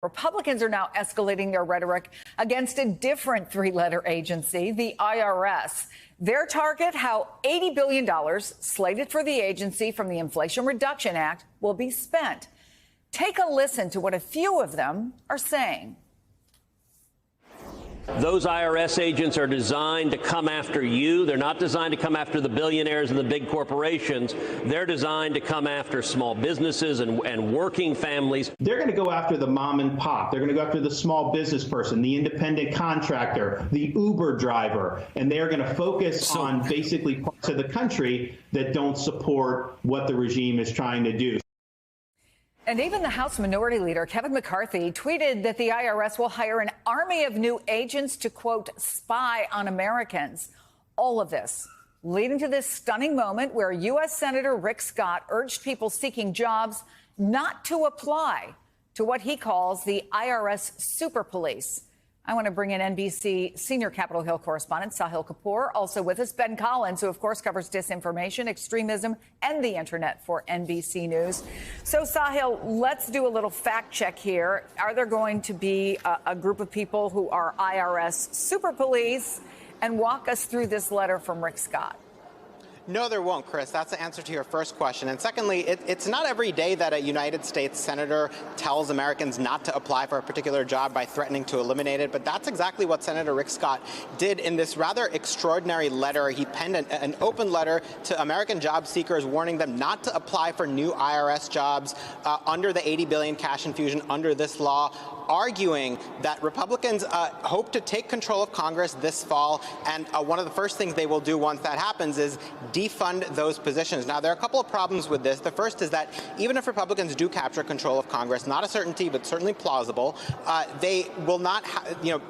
Republicans are now escalating their rhetoric against a different three-letter agency, the IRS. Their target, how $80 billion slated for the agency from the Inflation Reduction Act will be spent. Take a listen to what a few of them are saying. Those IRS agents are designed to come after you. They're not designed to come after the billionaires and the big corporations. They're designed to come after small businesses and working families. They're going to go after the mom and pop. They're going to go after the small business person, the independent contractor, the Uber driver, and they're going to focus on basically parts of the country that don't support what the regime is trying to do. And even the House Minority Leader, Kevin McCarthy, tweeted that the IRS will hire an army of new agents to, quote, spy on Americans. All of this leading to this stunning moment where U.S. Senator Rick Scott urged people seeking jobs not to apply to what he calls the IRS super police. I want to bring in NBC senior Capitol Hill correspondent Sahil Kapoor, also with us, Ben Collins, who, of course, covers disinformation, extremism, and the internet for NBC News. So, Sahil, let's do a little fact check here. Are there going to be a group of people who are IRS super police? And walk us through this letter from Rick Scott. No, there won't, Chris. That's the answer to your first question. And secondly, it's not every day that a United States senator tells Americans not to apply for a particular job by threatening to eliminate it. But that's exactly what Senator Rick Scott did in this rather extraordinary letter. He penned an open letter to American job seekers warning them not to apply for new IRS jobs under the $80 billion cash infusion under this law, arguing that Republicans hope to take control of Congress this fall. And one of the first things they will do once that happens is defund those positions. Now, there are a couple of problems with this. The first is that even if Republicans do capture control of Congress, not a certainty, but certainly plausible, they will not,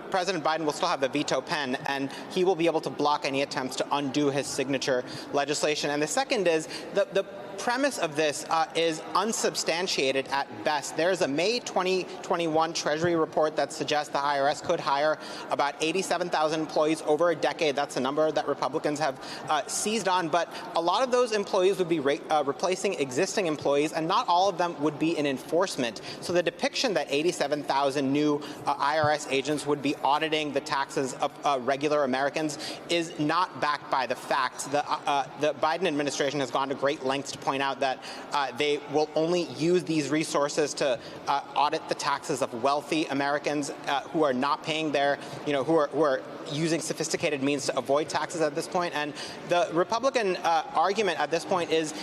President Biden will still have the veto pen, and he will be able to block any attempts to undo his signature legislation. And the second is the premise of this is unsubstantiated at best. There's a May 2021 Treasury report that suggests the IRS could hire about 87,000 employees over a decade. That's a number that Republicans have seized on. But a lot of those employees would be replacing existing employees, and not all of them would be in enforcement. So the depiction that 87,000 new IRS agents would be auditing the taxes of regular Americans is not backed by the facts. The Biden administration has gone to great lengths to point out that they will only use these resources to audit the taxes of wealthy Americans who are not paying their, who are using sophisticated means to avoid taxes at this point. And the Republican argument at this point is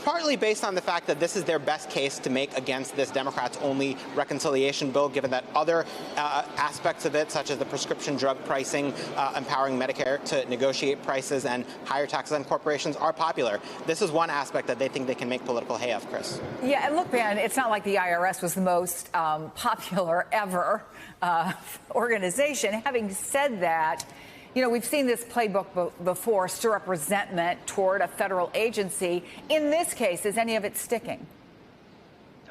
partly based on the fact that this is their best case to make against this Democrats-only reconciliation bill, given that other aspects of it, such as the prescription drug pricing, empowering Medicare to negotiate prices, and higher taxes on corporations are popular. This is one aspect that they think they can make political hay of, Chris. Yeah, and look, Ben, it's not like the IRS was the most popular ever organization. Having said that, we've seen this playbook before, stir up resentment toward a federal agency. In this case, is any of it sticking?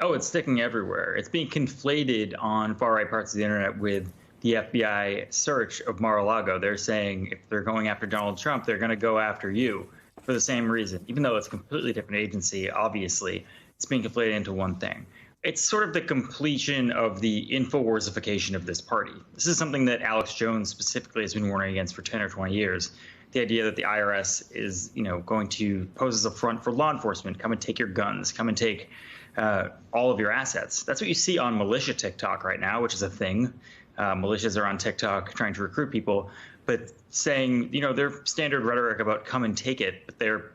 Oh, it's sticking everywhere. It's being conflated on far-right parts of the internet with the FBI search of Mar-a-Lago. They're saying if they're going after Donald Trump, they're going to go after you for the same reason. Even though it's a completely different agency, obviously, it's being conflated into one thing. It's sort of the completion of the InfoWarsification of this party. This is something that Alex Jones specifically has been warning against for 10 or 20 years. The idea that the IRS is, going to pose as a front for law enforcement, come and take your guns, come and take all of your assets. That's what you see on militia TikTok right now, which is a thing. Militias are on TikTok trying to recruit people, but saying, their standard rhetoric about come and take it, but they're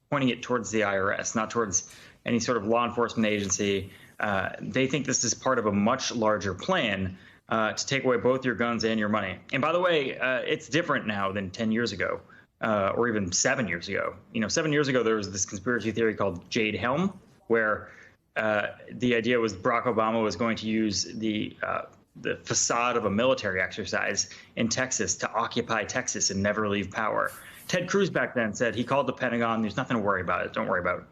pointing it towards the IRS, not towards any sort of law enforcement agency. They think this is part of a much larger plan to take away both your guns and your money. And by the way, it's different now than 10 years ago, or even 7 years ago. 7 years ago, there was this conspiracy theory called Jade Helm, where the idea was Barack Obama was going to use the facade of a military exercise in Texas to occupy Texas and never leave power. Ted Cruz back then said he called the Pentagon, there's nothing to worry about it, don't worry about it.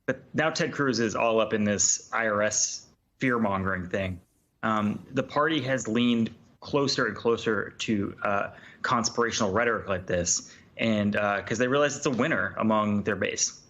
But now Ted Cruz is all up in this IRS fear-mongering thing. The party has leaned closer and closer to conspirational rhetoric like this, and because they realize it's a winner among their base.